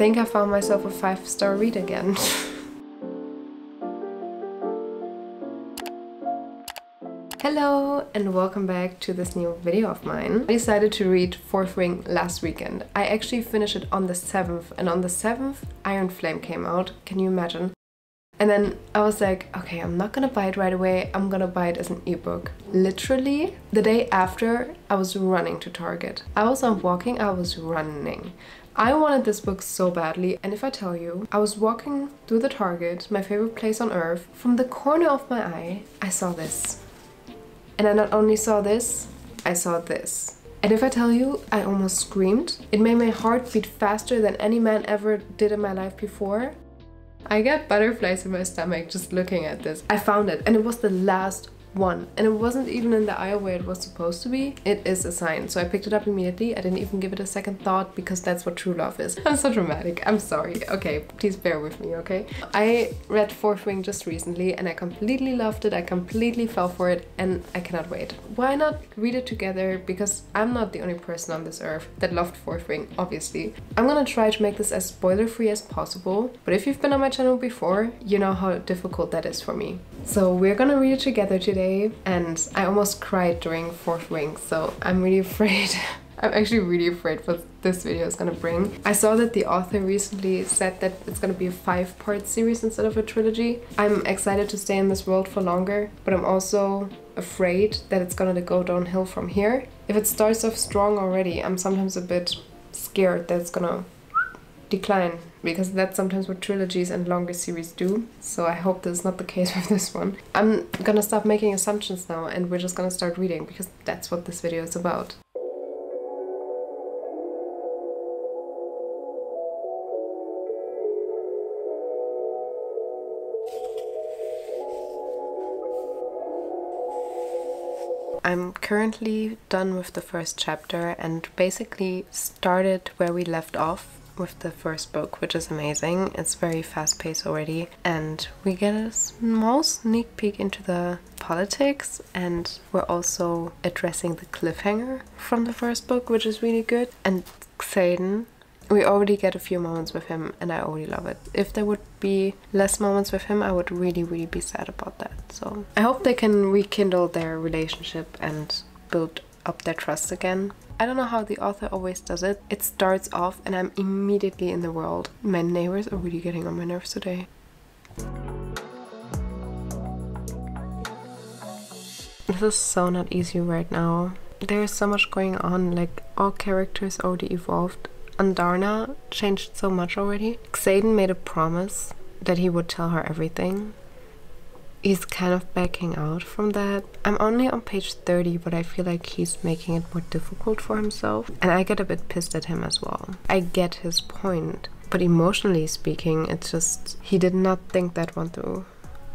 think I found myself a 5-star read again. Hello and welcome back to this new video of mine. I decided to read Fourth Ring last weekend. I actually finished it on the 7th, and on the 7th Iron Flame came out. Can you imagine? And then I was like, okay, I'm not gonna buy it right away, I'm gonna buy it as an ebook. Literally, the day after, I was running to Target. I was not walking, I was running. I wanted this book so badly, and if I tell you, I was walking through the Target, my favorite place on earth, from the corner of my eye, I saw this. And I not only saw this, I saw this. And if I tell you, I almost screamed. It made my heart beat faster than any man ever did in my life before. I got butterflies in my stomach just looking at this. I found it, and it was the last one, and it wasn't even in the aisle where it was supposed to be. It is a sign, so I picked it up immediately. I didn't even give it a second thought because that's what true love is. I'm so dramatic, I'm sorry. Okay, please bear with me, okay? I read Fourth Ring just recently and I completely loved it. I completely fell for it and I cannot wait. Why not read it together? Because I'm not the only person on this earth that loved Fourth Ring, obviously. I'm gonna try to make this as spoiler-free as possible, but if you've been on my channel before, you know how difficult that is for me. So we're gonna read it together today. And I almost cried during Fourth Ring, so I'm really afraid. I'm actually really afraid what this video is gonna bring. I saw that the author recently said that it's gonna be a 5-part series instead of a trilogy. I'm excited to stay in this world for longer, but I'm also afraid that it's gonna go downhill from here. If it starts off strong already, I'm sometimes a bit scared that it's gonna decline, because that's sometimes what trilogies and longer series do. So I hope this is not the case with this one. I'm gonna stop making assumptions now and we're just gonna start reading, because that's what this video is about. I'm currently done with the first chapter and basically started where we left off with the first book, which is amazing. It's very fast-paced already, and we get a small sneak peek into the politics, and we're also addressing the cliffhanger from the first book, which is really good. And Xaden, we already get a few moments with him and I already love it. If there would be less moments with him, I would really be sad about that. So I hope they can rekindle their relationship and build up their trust again. I don't know how the author always does it. It starts off and I'm immediately in the world. My neighbors are really getting on my nerves today. This is so not easy right now. There is so much going on, like all characters already evolved. Andarna changed so much already. Xaden made a promise that he would tell her everything. He's kind of backing out from that. I'm only on page 30, but I feel like he's making it more difficult for himself. And I get a bit pissed at him as well. I get his point, but emotionally speaking, it's just, he did not think that one through.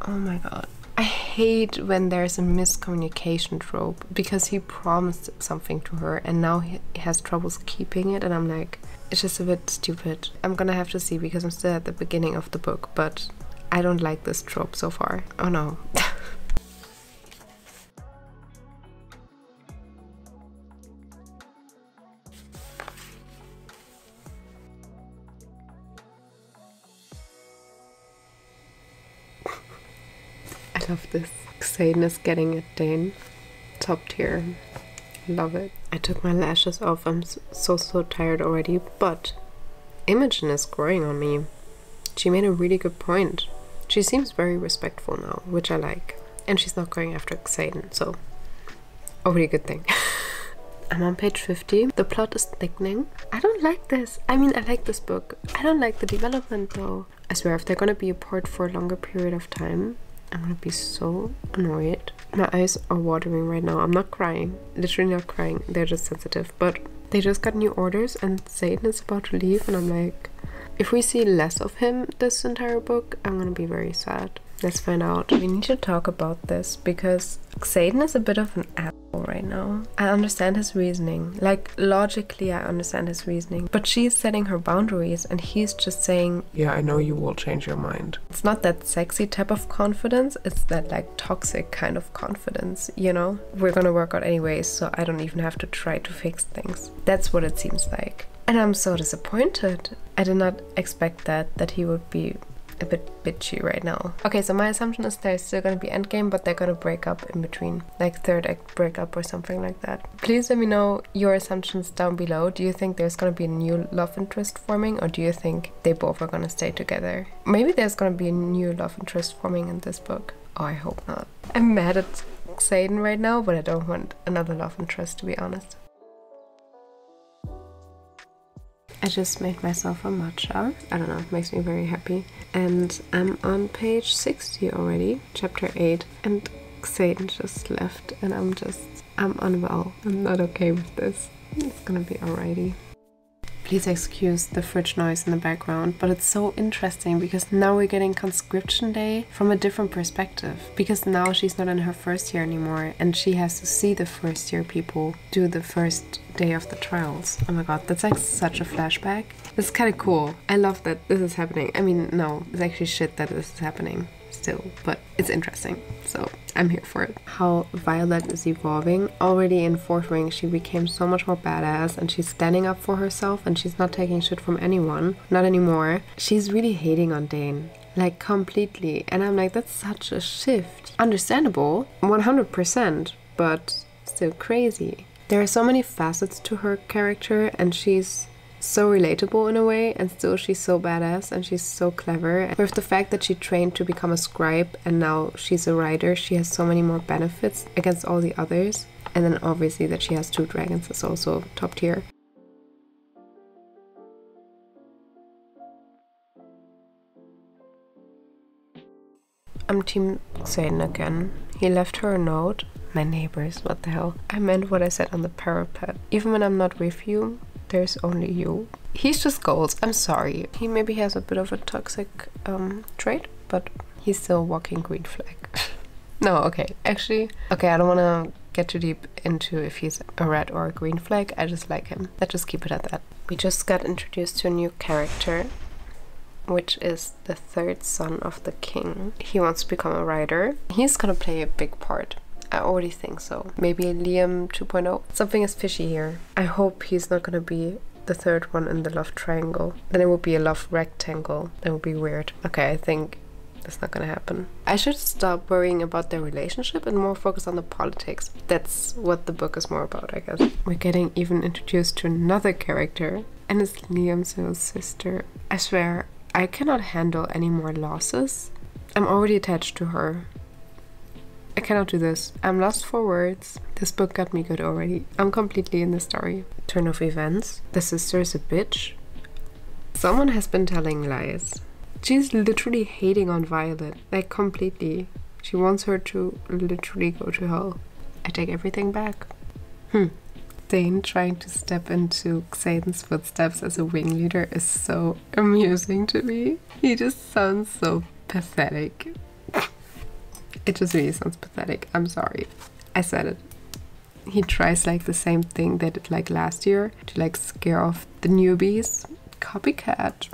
Oh my god. I hate when there's a miscommunication trope, because he promised something to her and now he has troubles keeping it, and I'm like, it's just a bit stupid. I'm gonna have to see, because I'm still at the beginning of the book, but I don't like this trope so far. Oh no. I love this. Xaden is getting it done. Top tier. Love it. I took my lashes off. I'm so tired already, but Imogen is growing on me. She made a really good point. She seems very respectful now, which I like. And she's not going after Xaden, so a really good thing. I'm on page 50. The plot is thickening. I don't like this. I mean, I like this book. I don't like the development though. I swear, if they're gonna be apart for a longer period of time, I'm gonna be so annoyed. My eyes are watering right now. I'm not crying. Literally not crying. They're just sensitive. But they just got new orders and Xaden is about to leave, and I'm like, if we see less of him this entire book, I'm gonna be very sad. Let's find out. We need to talk about this because Xaden is a bit of an asshole right now. I understand his reasoning. Like, logically I understand his reasoning. But she's setting her boundaries and he's just saying, yeah, I know you will change your mind. It's not that sexy type of confidence. It's that like toxic kind of confidence, you know? We're gonna work out anyways, so I don't even have to try to fix things. That's what it seems like. And I'm so disappointed. I did not expect that he would be a bit bitchy right now. Okay, so my assumption is there's still gonna be endgame, but they're gonna break up in between, like third act breakup or something like that. Please let me know your assumptions down below. Do you think there's gonna be a new love interest forming, or do you think they both are gonna stay together? Maybe there's gonna be a new love interest forming in this book. Oh, I hope not. I'm mad at Xaden right now, but I don't want another love interest, to be honest. I just made myself a matcha. I don't know, it makes me very happy. And I'm on page 60 already, chapter 8. And Xaden just left and I'm unwell. I'm not okay with this. It's gonna be alrighty. Please excuse the fridge noise in the background, but it's so interesting because now we're getting conscription day from a different perspective. Because now she's not in her first year anymore and she has to see the first year people do the first day of the trials. Oh my god, that's like such a flashback. It's kind of cool. I love that this is happening. I mean, no, it's actually shit that this is happening still, but it's interesting, so I'm here for it. How Violet is evolving. Already in fourth ring she became so much more badass and she's standing up for herself and she's not taking shit from anyone. Not anymore. She's really hating on Dane, like completely, and I'm like, that's such a shift. Understandable, 100%, but still crazy. There are so many facets to her character and she's so relatable in a way, and still she's so badass and she's so clever. With the fact that she trained to become a scribe and now she's a writer, she has so many more benefits against all the others. And then obviously that she has 2 dragons is also top tier. I'm team Xaden again. He left her a note. My neighbors, what the hell. I meant what I said on the parapet. Even when I'm not with you, there's only you. He's just goals. I'm sorry. He maybe has a bit of a toxic trait, but he's still a walking green flag. No, okay. Actually, okay, I don't want to get too deep into if he's a red or a green flag. I just like him. Let's just keep it at that. We just got introduced to a new character, which is the 3rd son of the king. He wants to become a writer. He's gonna play a big part. I already think so. Maybe Liam 2.0. Something is fishy here. I hope he's not gonna be the 3rd one in the love triangle. Then it would be a love rectangle. That would be weird. Okay, I think that's not gonna happen. I should stop worrying about their relationship and more focus on the politics. That's what the book is more about, I guess. We're getting even introduced to another character, and it's Liam's little sister. I swear, I cannot handle any more losses. I'm already attached to her. I cannot do this. I'm lost for words. This book got me good already. I'm completely in the story. Turn of events. The sister is a bitch. Someone has been telling lies. She's literally hating on Violet. Like, completely. She wants her to literally go to hell. I take everything back. Dane trying to step into Xaden's footsteps as a wing leader is so amusing to me. He just sounds so pathetic. It just really sounds pathetic. I'm sorry. I said it. He tries like the same thing they did like last year to like scare off the newbies. Copycat.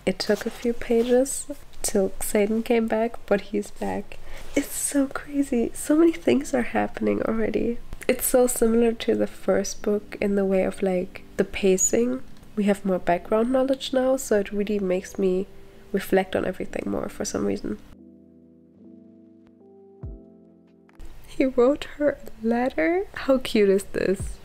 It took a few pages till Xaden came back, but he's back. It's so crazy. So many things are happening already. It's so similar to the first book in the way of like the pacing. We have more background knowledge now, so it really makes me reflect on everything more for some reason. He wrote her a letter? How cute is this?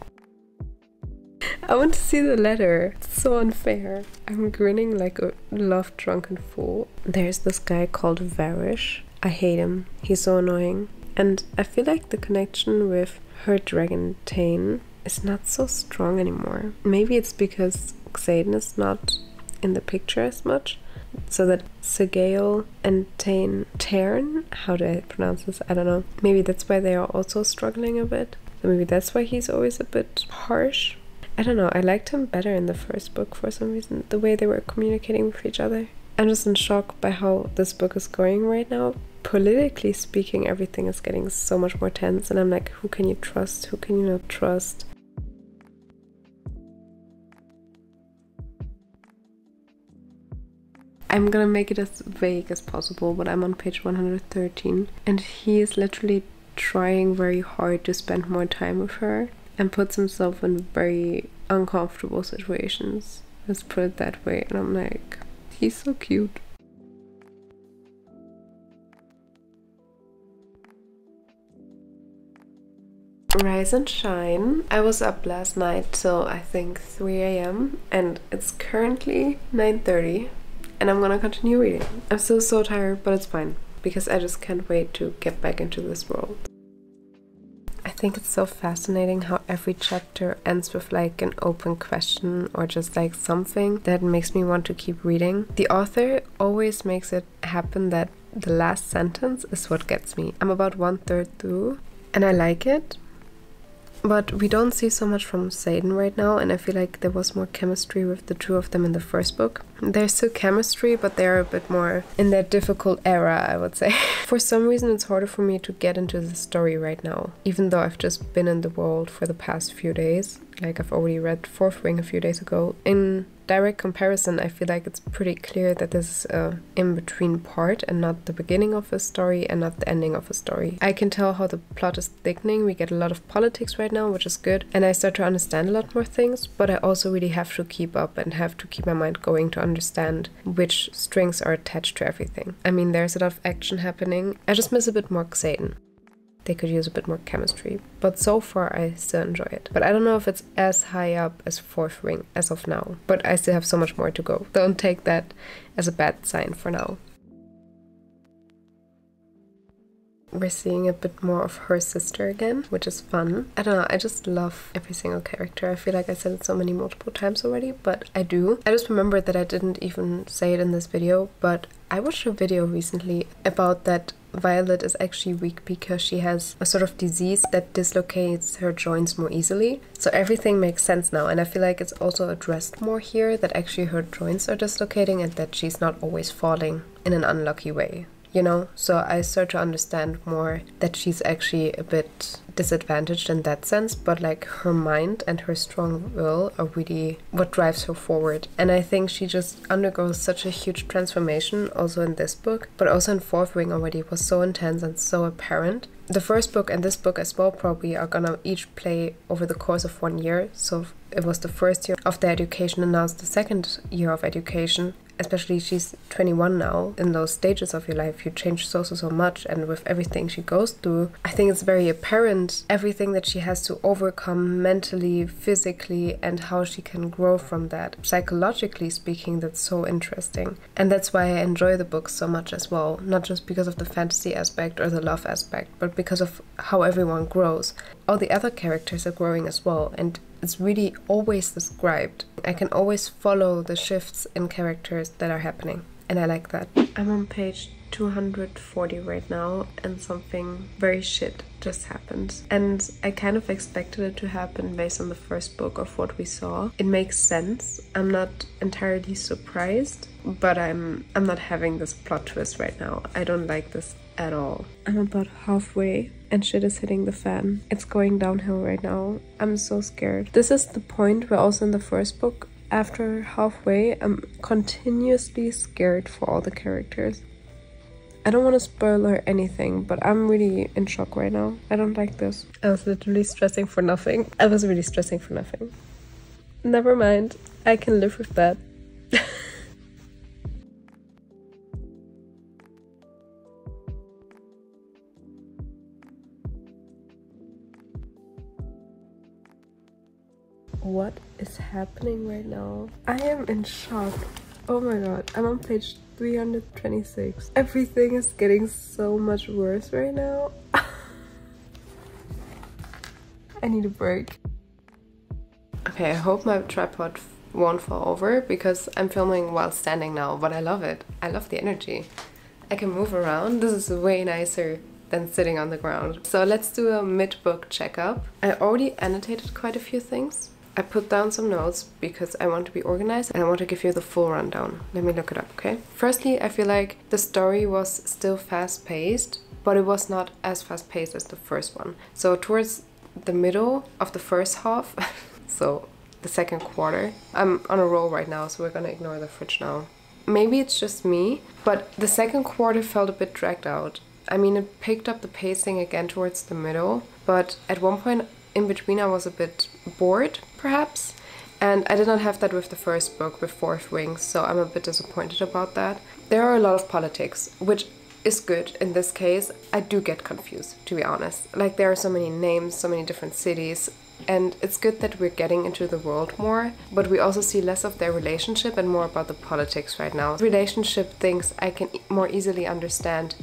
I want to see the letter. It's so unfair. I'm grinning like a love-drunken fool. There's this guy called Varish. I hate him. He's so annoying. And I feel like the connection with her dragon Tane is not so strong anymore. Maybe it's because Xaden is not in the picture as much. So that Segale and Tairn, how do I pronounce this? I don't know. Maybe that's why they are also struggling a bit. So maybe that's why he's always a bit harsh. I don't know, I liked him better in the first book for some reason, the way they were communicating with each other. I'm just in shock by how this book is going right now. Politically speaking, everything is getting so much more tense, and I'm like, who can you trust? Who can you not trust? I'm gonna make it as vague as possible, but I'm on page 113, and he is literally trying very hard to spend more time with her and puts himself in very uncomfortable situations. Let's put it that way. And I'm like, he's so cute. Rise and shine. I was up last night till I think 3 a.m. and it's currently 9:30 and I'm gonna continue reading. I'm still so tired, but it's fine because I just can't wait to get back into this world. I think it's so fascinating how every chapter ends with like an open question or just like something that makes me want to keep reading. The author always makes it happen that the last sentence is what gets me. I'm about 1/3 through and I like it. But we don't see so much from Satan right now, and I feel like there was more chemistry with the two of them in the first book. There's still chemistry, but they're a bit more in that difficult era, I would say. For some reason, it's harder for me to get into the story right now, even though I've just been in the world for the past few days. Like, I've already read Fourth Ring a few days ago. In direct comparison, I feel like it's pretty clear that this is a in-between part and not the beginning of a story and not the ending of a story. I can tell how the plot is thickening. We get a lot of politics right now, which is good, and I start to understand a lot more things, but I also really have to keep up and have to keep my mind going to understand which strings are attached to everything. I mean, there's a lot of action happening. I just miss a bit more Satan. They could use a bit more chemistry, but so far I still enjoy it. But I don't know if it's as high up as Fourth Ring as of now, but I still have so much more to go. Don't take that as a bad sign for now. We're seeing a bit more of her sister again, which is fun. I don't know, I just love every single character. I feel like I said it so many multiple times already, but I do. I just remembered that I didn't even say it in this video, but I watched a video recently about that Violet is actually weak because she has a sort of disease that dislocates her joints more easily. So everything makes sense now, and I feel like it's also addressed more here that actually her joints are dislocating and that she's not always falling in an unlucky way. You know, so I start to understand more that she's actually a bit disadvantaged in that sense, but like her mind and her strong will are really what drives her forward. And I think she just undergoes such a huge transformation also in this book, but also in Fourth Ring already. It was so intense and so apparent. The first book and this book as well probably are gonna each play over the course of 1 year. So it was the first year of their education and now it's the second year of education. Especially she's 21 now. In those stages of your life you change so much, and with everything she goes through, I think it's very apparent everything that she has to overcome mentally, physically, and how she can grow from that. Psychologically speaking, that's so interesting, and that's why I enjoy the book so much as well. Not just because of the fantasy aspect or the love aspect, but because of how everyone grows. All the other characters are growing as well, and it's really always described. I can always follow the shifts in characters that are happening, and I like that. I'm on page 240 right now, and something very shit just happened. And I kind of expected it to happen based on the first book of what we saw. It makes sense. I'm not entirely surprised, but I'm not having this plot twist right now. I don't like this at all. I'm about halfway and shit is hitting the fan. It's going downhill right now. I'm so scared. This is the point where also in the first book, after halfway, I'm continuously scared for all the characters. I don't want to spoil or anything, but I'm really in shock right now. I don't like this. I was literally stressing for nothing. I was really stressing for nothing. Never mind. I can live with that. What is happening right now? I am in shock. Oh my god, I'm on page 326. Everything is getting so much worse right now. I need a break. Okay, I hope my tripod won't fall over because I'm filming while standing now, but I love it. I love the energy. I can move around. This is way nicer than sitting on the ground. So let's do a mid-book checkup. I already annotated quite a few things. I put down some notes because I want to be organized and I want to give you the full rundown. Let me look it up, okay? Firstly, I feel like the story was still fast-paced, but it was not as fast-paced as the first one. So towards the middle of the first half, so the second quarter, I'm on a roll right now, so we're gonna ignore the fridge now. Maybe it's just me, but the second quarter felt a bit dragged out. I mean, it picked up the pacing again towards the middle, but at one point in between I was a bit bored, perhaps. And I did not have that with the first book, with Fourth Wing, so I'm a bit disappointed about that. There are a lot of politics, which is good in this case. I do get confused, to be honest. Like, there are so many names, so many different cities, and it's good that we're getting into the world more, but we also see less of their relationship and more about the politics right now. Relationship things I can more easily understand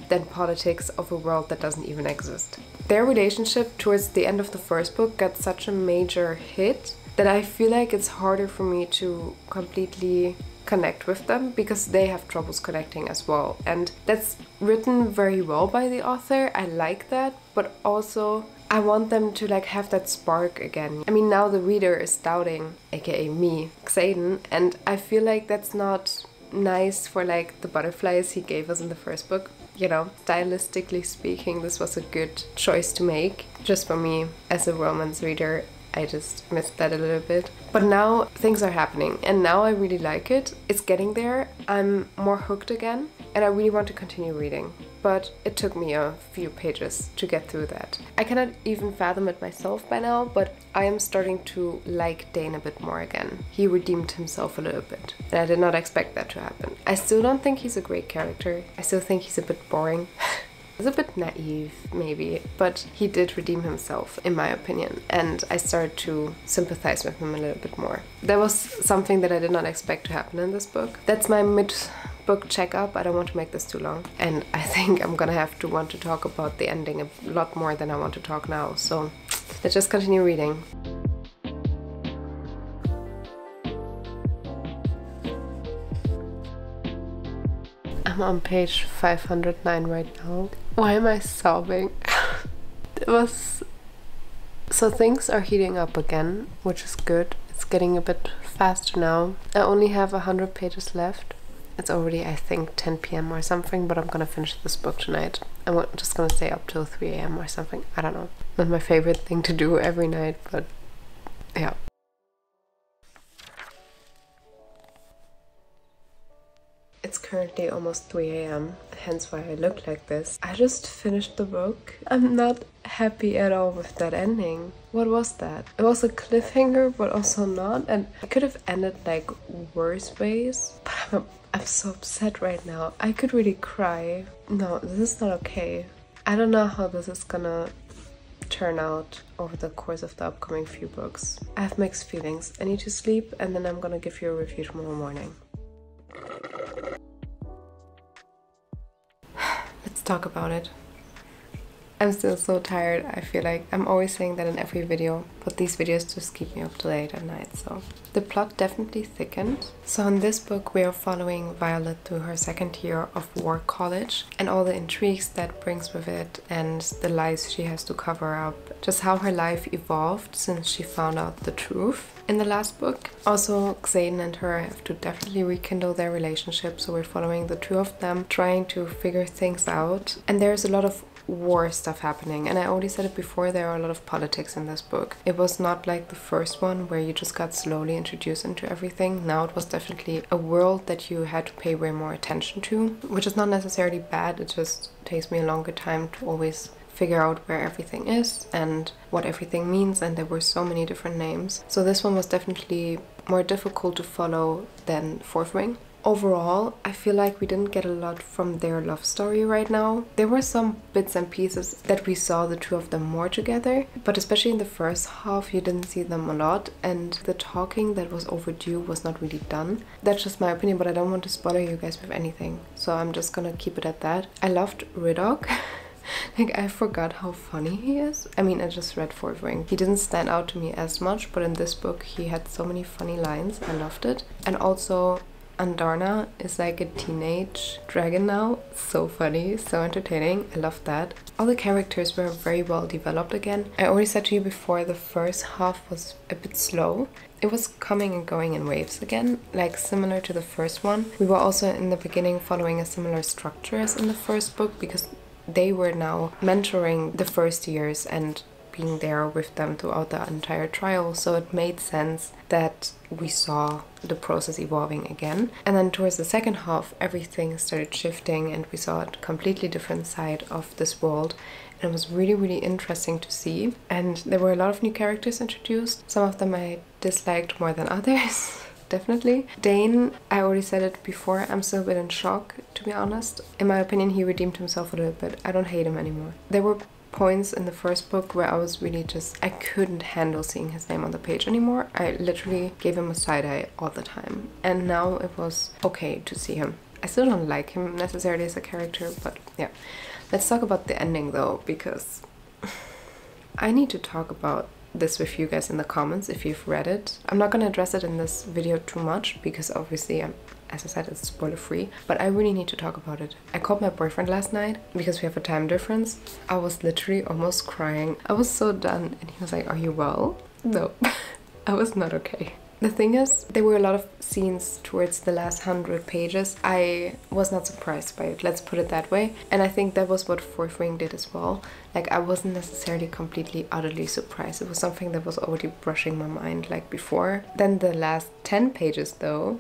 than politics of a world that doesn't even exist. Their relationship towards the end of the first book got such a major hit that I feel like it's harder for me to completely connect with them because they have troubles connecting as well. And that's written very well by the author. I like that, but also I want them to like have that spark again. I mean, now the reader is doubting, aka me, Xaden, and I feel like that's not nice for like the butterflies he gave us in the first book. You know, stylistically speaking, this was a good choice to make. Just for me, as a romance reader, I just missed that a little bit. But now things are happening and now I really like it. It's getting there. I'm more hooked again and I really want to continue reading. But it took me a few pages to get through that. I cannot even fathom it myself by now, but I am starting to like Dane a bit more again. He redeemed himself a little bit, and I did not expect that to happen. I still don't think he's a great character. I still think he's a bit boring. He's a bit naive, maybe, but he did redeem himself, in my opinion, and I started to sympathize with him a little bit more. That was something that I did not expect to happen in this book. That's my mid-book checkup. I don't want to make this too long, and I think I'm gonna have to want to talk about the ending a lot more than I want to talk now, so let's just continue reading. I'm on page 509 right now. Why am I sobbing? So things are heating up again, which is good. It's getting a bit faster now. I only have 100 pages left. It's already, I think, 10 p.m. or something, but I'm gonna finish this book tonight. I'm just gonna stay up till 3 a.m. or something. I don't know. Not my favorite thing to do every night, but yeah. It's currently almost 3 a.m, hence why I look like this. I just finished the book. I'm not happy at all with that ending. What was that? It was a cliffhanger, but also not, and it could have ended like worse ways. But I'm so upset right now. I could really cry. No, this is not okay. I don't know how this is gonna turn out over the course of the upcoming few books. I have mixed feelings. I need to sleep and then I'm gonna give you a review tomorrow morning. Let's talk about it. I'm still so tired. I feel like I'm always saying that in every video, but these videos just keep me up to late at night, so. The plot definitely thickened. So in this book we are following Violet through her second year of war college and all the intrigues that brings with it and the lies she has to cover up. Just how her life evolved since she found out the truth in the last book. Also, Xaden and her have to definitely rekindle their relationship, so we're following the two of them trying to figure things out. And there's a lot of war stuff happening, and I already said it before, there are a lot of politics in this book. It was not like the first one where you just got slowly introduced into everything. Now it was definitely a world that you had to pay way more attention to, which is not necessarily bad. It just takes me a longer time to always figure out where everything is and what everything means, and there were so many different names. So this one was definitely more difficult to follow than Fourth Wing. Overall, I feel like we didn't get a lot from their love story right now. There were some bits and pieces that we saw the two of them more together, but especially in the first half you didn't see them a lot, and the talking that was overdue was not really done. That's just my opinion, but I don't want to spoil you guys with anything, so I'm just gonna keep it at that. I loved Riddock. Like, I forgot how funny he is. I mean, I just read Fourth Wing. He didn't stand out to me as much, but in this book he had so many funny lines. I loved it. And also Andarna is like a teenage dragon now. So funny, so entertaining. I love that. All the characters were very well developed again. I already said to you before, the first half was a bit slow. It was coming and going in waves again, like similar to the first one. We were also in the beginning following a similar structure as in the first book because they were now mentoring the first years and being there with them throughout the entire trial, so it made sense that we saw the process evolving again. And then towards the second half, everything started shifting and we saw a completely different side of this world. And it was really, really interesting to see. And there were a lot of new characters introduced. Some of them I disliked more than others. Definitely. Dane, I already said it before, I'm still a bit in shock, to be honest. In my opinion, he redeemed himself a little bit. I don't hate him anymore. There were points in the first book where I was really I couldn't handle seeing his name on the page anymore. I literally gave him a side eye all the time. And now it was okay to see him. I still don't like him necessarily as a character, but yeah. Let's talk about the ending though, because I need to talk about this with you guys in the comments if you've read it. I'm not going to address it in this video too much because obviously as I said, it's spoiler free, but I really need to talk about it. I called my boyfriend last night because we have a time difference. I was literally almost crying. I was so done and he was like, "Are you well?" No, I was not okay. The thing is, there were a lot of scenes towards the last 100 pages. I was not surprised by it, let's put it that way. And I think that was what Fourth Ring did as well. Like, I wasn't necessarily completely, utterly surprised. It was something that was already brushing my mind like before. Then the last 10 pages though,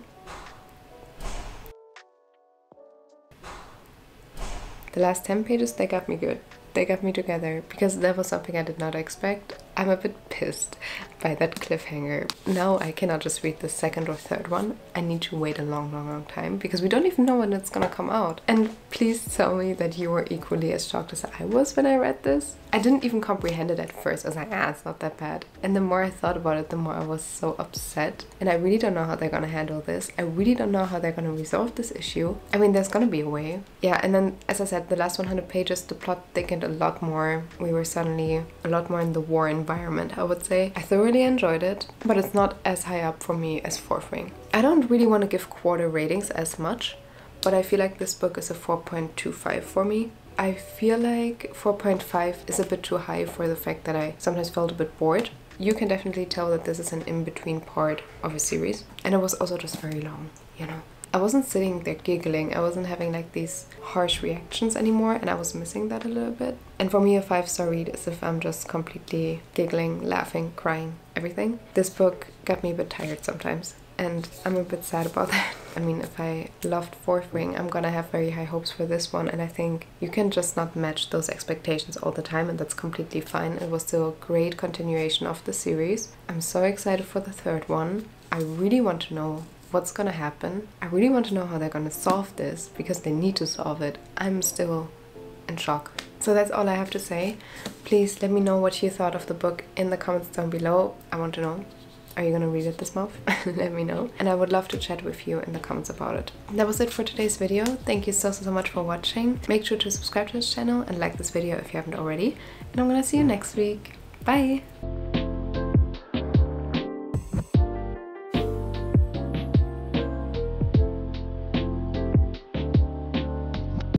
the last 10 pages, they got me good. They got me together because that was something I did not expect. I'm a bit pissed by that cliffhanger. Now I cannot just read the second or third one. I need to wait a long time because we don't even know when it's gonna come out. And please tell me that you were equally as shocked as I was when I read this. I didn't even comprehend it at first. I was like, it's not that bad. And the more I thought about it, the more I was so upset. And I really don't know how they're gonna handle this. I really don't know how they're gonna resolve this issue. I mean, there's gonna be a way. Yeah, and then, as I said, the last 100 pages, the plot thickened a lot more. We were suddenly a lot more in the war environment, I would say. I thoroughly enjoyed it, but it's not as high up for me as Fourth Ring. I don't really want to give quarter ratings as much, but I feel like this book is a 4.25 for me. I feel like 4.5 is a bit too high for the fact that I sometimes felt a bit bored. You can definitely tell that this is an in-between part of a series, and it was also just very long, you know. I wasn't sitting there giggling, I wasn't having like these harsh reactions anymore, and I was missing that a little bit. And for me, a 5-star read is if I'm just completely giggling, laughing, crying, everything. This book got me a bit tired sometimes, and I'm a bit sad about that. I mean, if I loved Fourth Ring, I'm gonna have very high hopes for this one, and I think you can just not match those expectations all the time, and that's completely fine. It was still a great continuation of the series. I'm so excited for the third one. I really want to know what's gonna happen. I really want to know how they're gonna solve this, because they need to solve it. I'm still in shock. So that's all I have to say. Please let me know what you thought of the book in the comments down below. I want to know. Are you gonna read it this month? Let me know. And I would love to chat with you in the comments about it. That was it for today's video. Thank you so much for watching. Make sure to subscribe to this channel and like this video if you haven't already. And I'm gonna see you next week. Bye!